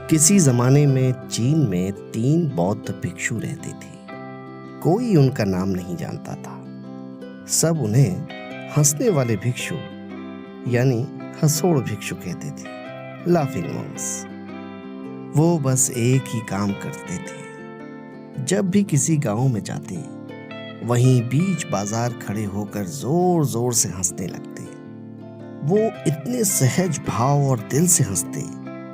किसी जमाने में चीन में 3 बौद्ध भिक्षु रहते थे। कोई उनका नाम नहीं जानता था। सब उन्हें हंसने वाले भिक्षु यानी हंसोड़ भिक्षु कहते थे, लाफिंग मॉन्क्स। वो बस एक ही काम करते थे। जब भी किसी गांव में जाते, वहीं बीच बाजार खड़े होकर जोर जोर से हंसने लगते। वो इतने सहज भाव और दिल से हंसते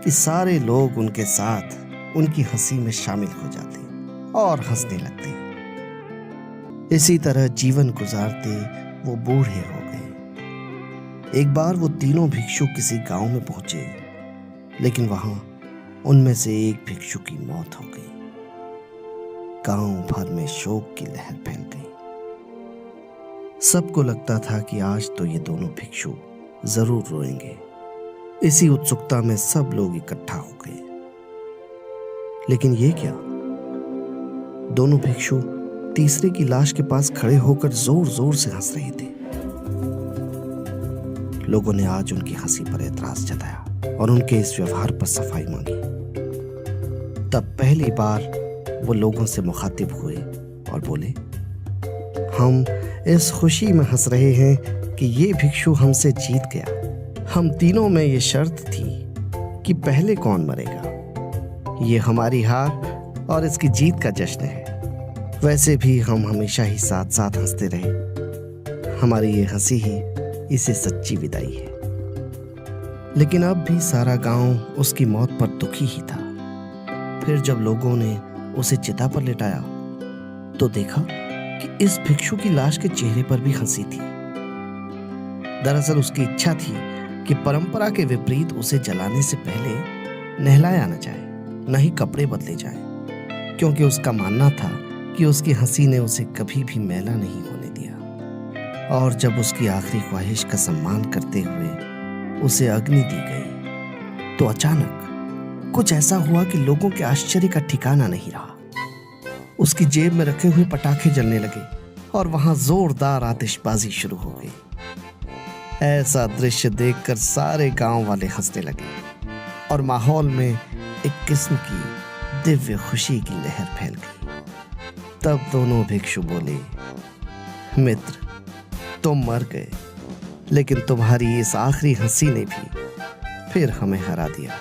कि सारे लोग उनके साथ उनकी हंसी में शामिल हो जाते और हंसने लगते। इसी तरह जीवन गुजारते वो बूढ़े हो गए। एक बार वो तीनों भिक्षु किसी गांव में पहुंचे, लेकिन वहां उनमें से एक भिक्षु की मौत हो गई। गांव भर में शोक की लहर फैल गई। सबको लगता था कि आज तो ये दोनों भिक्षु जरूर रोएंगे। इसी उत्सुकता में सब लोग इकट्ठा हो गए। लेकिन ये क्या? दोनों भिक्षु तीसरे की लाश के पास खड़े होकर जोर जोर से हंस रहे थे। लोगों ने आज उनकी हंसी पर एतराज जताया और उनके इस व्यवहार पर सफाई मांगी। तब पहली बार वो लोगों से मुखातिब हुए और बोले, हम इस खुशी में हंस रहे हैं कि ये भिक्षु हमसे जीत गया। हम तीनों में ये शर्त थी कि पहले कौन मरेगा। ये हमारी हार और इसकी जीत का जश्न है। वैसे भी हम हमेशा ही साथ साथ हंसते रहे। हमारी ये हंसी ही इसे सच्ची विदाई है। लेकिन अब भी सारा गांव उसकी मौत पर दुखी ही था। फिर जब लोगों ने उसे चिता पर लिटाया तो देखा कि इस भिक्षु की लाश के चेहरे पर भी हंसी थी। दरअसल उसकी इच्छा थी कि परंपरा के विपरीत उसे जलाने से पहले नहलाया न जाए, न ही कपड़े बदले जाए, क्योंकि उसका मानना था कि उसकी हंसी ने उसे कभी भी मैला नहीं होने दिया। और जब उसकी आखिरी ख्वाहिश का सम्मान करते हुए उसे अग्नि दी गई, तो अचानक कुछ ऐसा हुआ कि लोगों के आश्चर्य का ठिकाना नहीं रहा। उसकी जेब में रखे हुए पटाखे जलने लगे और वहां जोरदार आतिशबाजी शुरू हो गई। ऐसा दृश्य देखकर सारे गांव वाले हंसने लगे और माहौल में एक किस्म की दिव्य खुशी की लहर फैल गई। तब दोनों भिक्षु बोले, मित्र, तुम मर गए, लेकिन तुम्हारी इस आखिरी हंसी ने भी फिर हमें हरा दिया।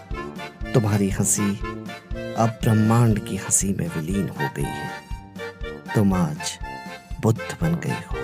तुम्हारी हंसी अब ब्रह्मांड की हंसी में विलीन हो गई है। तुम आज बुद्ध बन गई हो।